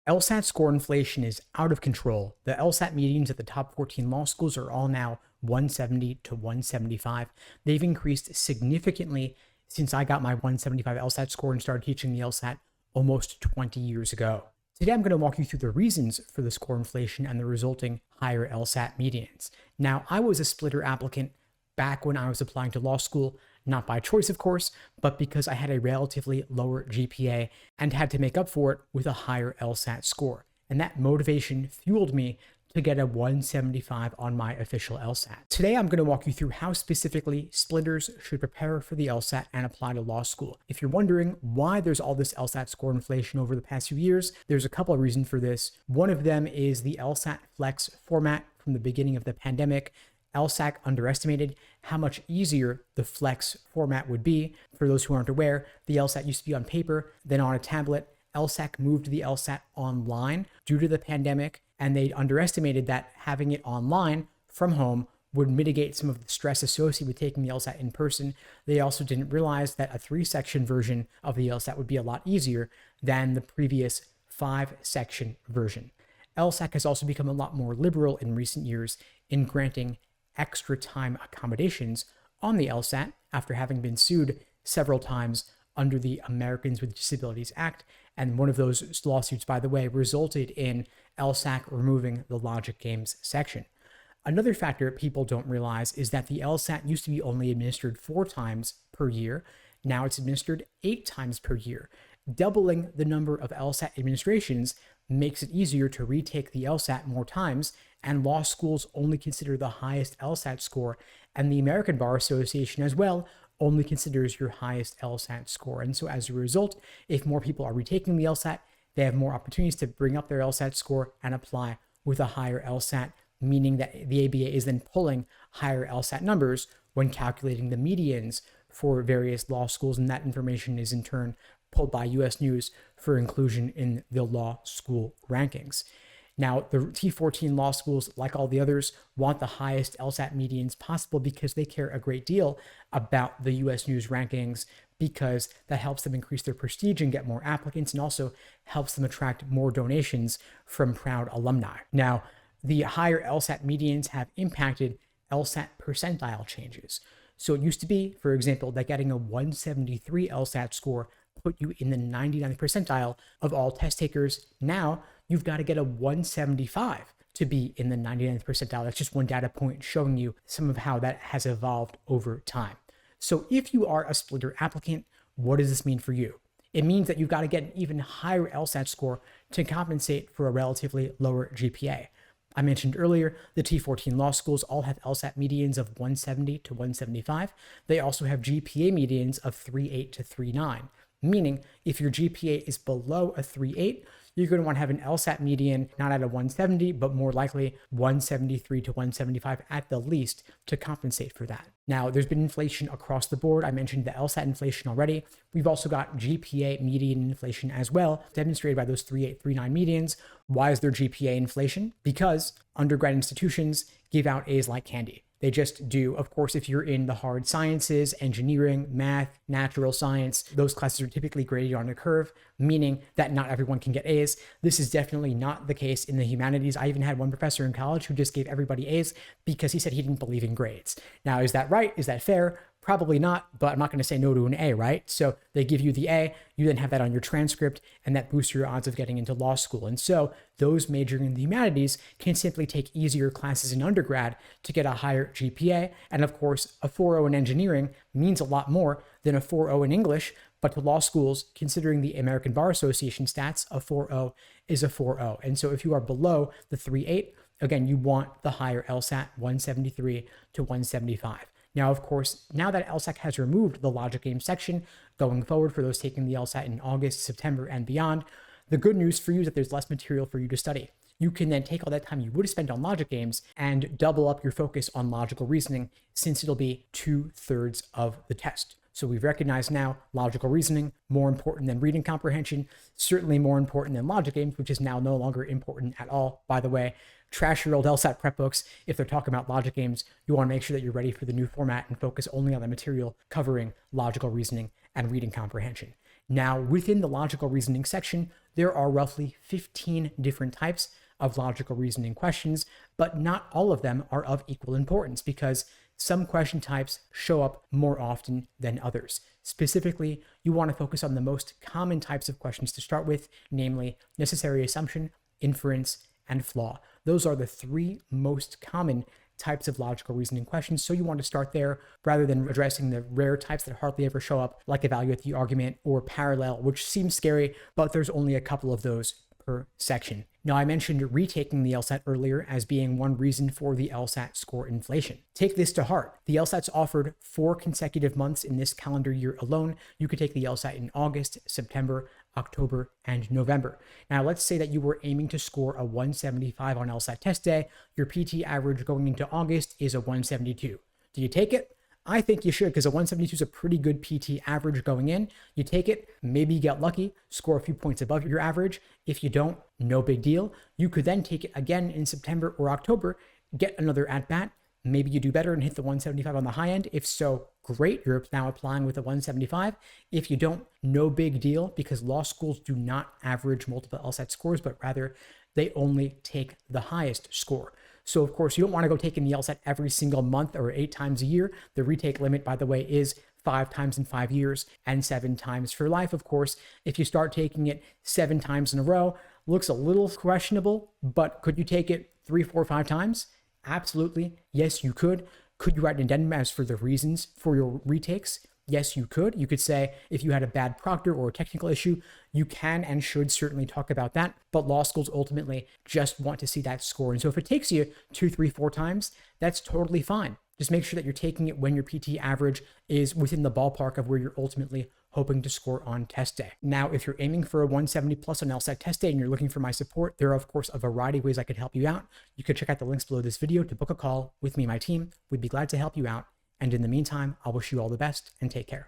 LSAT score inflation is out of control. The LSAT medians at the top 14 law schools are all now 170 to 175. They've increased significantly since I got my 175 LSAT score and started teaching the LSAT almost 20 years ago. Today, I'm going to walk you through the reasons for the score inflation and the resulting higher LSAT medians. Now, I was a splitter applicant back when I was applying to law school, not by choice, of course, but because I had a relatively lower GPA and had to make up for it with a higher LSAT score. And that motivation fueled me to get a 175 on my official LSAT. Today, I'm going to walk you through how specifically splitters should prepare for the LSAT and apply to law school. If you're wondering why there's all this LSAT score inflation over the past few years, there's a couple of reasons for this. One of them is the LSAT Flex format from the beginning of the pandemic. LSAC underestimated how much easier the Flex format would be. For those who aren't aware, the LSAT used to be on paper, then on a tablet. LSAC moved the LSAT online due to the pandemic, and they underestimated that having it online from home would mitigate some of the stress associated with taking the LSAT in person. They also didn't realize that a 3-section version of the LSAT would be a lot easier than the previous 5-section version. LSAC has also become a lot more liberal in recent years in granting extra time accommodations on the LSAT after having been sued several times under the Americans with Disabilities Act. And one of those lawsuits, by the way, resulted in LSAC removing the logic games section. Another factor people don't realize is that the LSAT used to be only administered 4 times per year. Now it's administered 8 times per year. Doubling the number of LSAT administrations makes it easier to retake the LSAT more times, and law schools only consider the highest LSAT score, and the American Bar Association as well only considers your highest LSAT score. And so as a result, if more people are retaking the LSAT, they have more opportunities to bring up their LSAT score and apply with a higher LSAT, meaning that the ABA is then pulling higher LSAT numbers when calculating the medians for various law schools, and that information is in turn pulled by US News for inclusion in the law school rankings. Now, the T14 law schools, like all the others, want the highest LSAT medians possible because they care a great deal about the US News rankings, because that helps them increase their prestige and get more applicants, and also helps them attract more donations from proud alumni. Now, the higher LSAT medians have impacted LSAT percentile changes. So it used to be, for example, that getting a 173 LSAT score put you in the 99th percentile of all test takers. Now you've got to get a 175 to be in the 99th percentile. That's just one data point showing you some of how that has evolved over time. So if you are a splitter applicant, what does this mean for you? It means that you've got to get an even higher LSAT score to compensate for a relatively lower GPA. I mentioned earlier, the T14 law schools all have LSAT medians of 170 to 175. They also have GPA medians of 3.8 to 3.9. Meaning, if your GPA is below a 3.8, you're going to want to have an LSAT median not at a 170, but more likely 173 to 175 at the least to compensate for that. Now, there's been inflation across the board. I mentioned the LSAT inflation already. We've also got GPA median inflation as well, demonstrated by those 3.8, 3.9 medians. Why is there GPA inflation? Because undergrad institutions give out A's like candy. They just do. Of course, if you're in the hard sciences, engineering, math, natural science, those classes are typically graded on a curve, meaning that not everyone can get A's. This is definitely not the case in the humanities. I even had one professor in college who just gave everybody A's because he said he didn't believe in grades. Now, is that right? Is that fair? Probably not, but I'm not going to say no to an A, right? So they give you the A, you then have that on your transcript, and that boosts your odds of getting into law school. And so those majoring in the humanities can simply take easier classes in undergrad to get a higher GPA. And of course, a 4.0 in engineering means a lot more than a 4.0 in English, but to law schools, considering the American Bar Association stats, a 4.0 is a 4.0. And so if you are below the 3.8, again, you want the higher LSAT, 173 to 175. Now, of course, now that LSAC has removed the logic game section going forward for those taking the LSAT in August, September, and beyond, the good news for you is that there's less material for you to study. You can then take all that time you would have spent on logic games and double up your focus on logical reasoning, since it'll be 2/3 of the test. So we've recognized now logical reasoning, more important than reading comprehension, certainly more important than logic games, which is now no longer important at all. By the way, trash your old LSAT prep books. If they're talking about logic games, you want to make sure that you're ready for the new format and focus only on the material covering logical reasoning and reading comprehension. Now, within the logical reasoning section, there are roughly 15 different types of logical reasoning questions, but not all of them are of equal importance because some question types show up more often than others. Specifically, you want to focus on the most common types of questions to start with, namely necessary assumption, inference, and flaw. Those are the three most common types of logical reasoning questions. So you want to start there rather than addressing the rare types that hardly ever show up, like evaluate the argument or parallel, which seems scary, but there's only a couple of those per section. Now, I mentioned retaking the LSAT earlier as being one reason for the LSAT score inflation. Take this to heart. The LSAT's offered 4 consecutive months in this calendar year alone. You could take the LSAT in August, September, October, and November. Now, let's say that you were aiming to score a 175 on LSAT test day. Your PT average going into August is a 172. Do you take it? I think you should, because a 172 is a pretty good PT average going in. You take it, maybe you get lucky, score a few points above your average. If you don't, no big deal. You could then take it again in September or October, get another at bat. Maybe you do better and hit the 175 on the high end. If so, great. You're now applying with a 175. If you don't, no big deal, because law schools do not average multiple LSAT scores, but rather they only take the highest score. So of course, you don't want to go taking the LSAT every single month or 8 times a year. The retake limit, by the way, is 5 times in 5 years and 7 times for life. Of course, if you start taking it 7 times in a row, looks a little questionable, but could you take it 3, 4, 5 times? Absolutely. Yes, you could. Could you write an addendum as for the reasons for your retakes? Yes, you could. You could say if you had a bad proctor or a technical issue, you can and should certainly talk about that. But law schools ultimately just want to see that score. And so if it takes you 2, 3, 4 times, that's totally fine. Just make sure that you're taking it when your PT average is within the ballpark of where you're ultimately hoping to score on test day. Now, if you're aiming for a 170 plus on LSAT test day and you're looking for my support, there are, of course, a variety of ways I could help you out. You could check out the links below this video to book a call with me and my team. We'd be glad to help you out. And in the meantime, I'll wish you all the best and take care.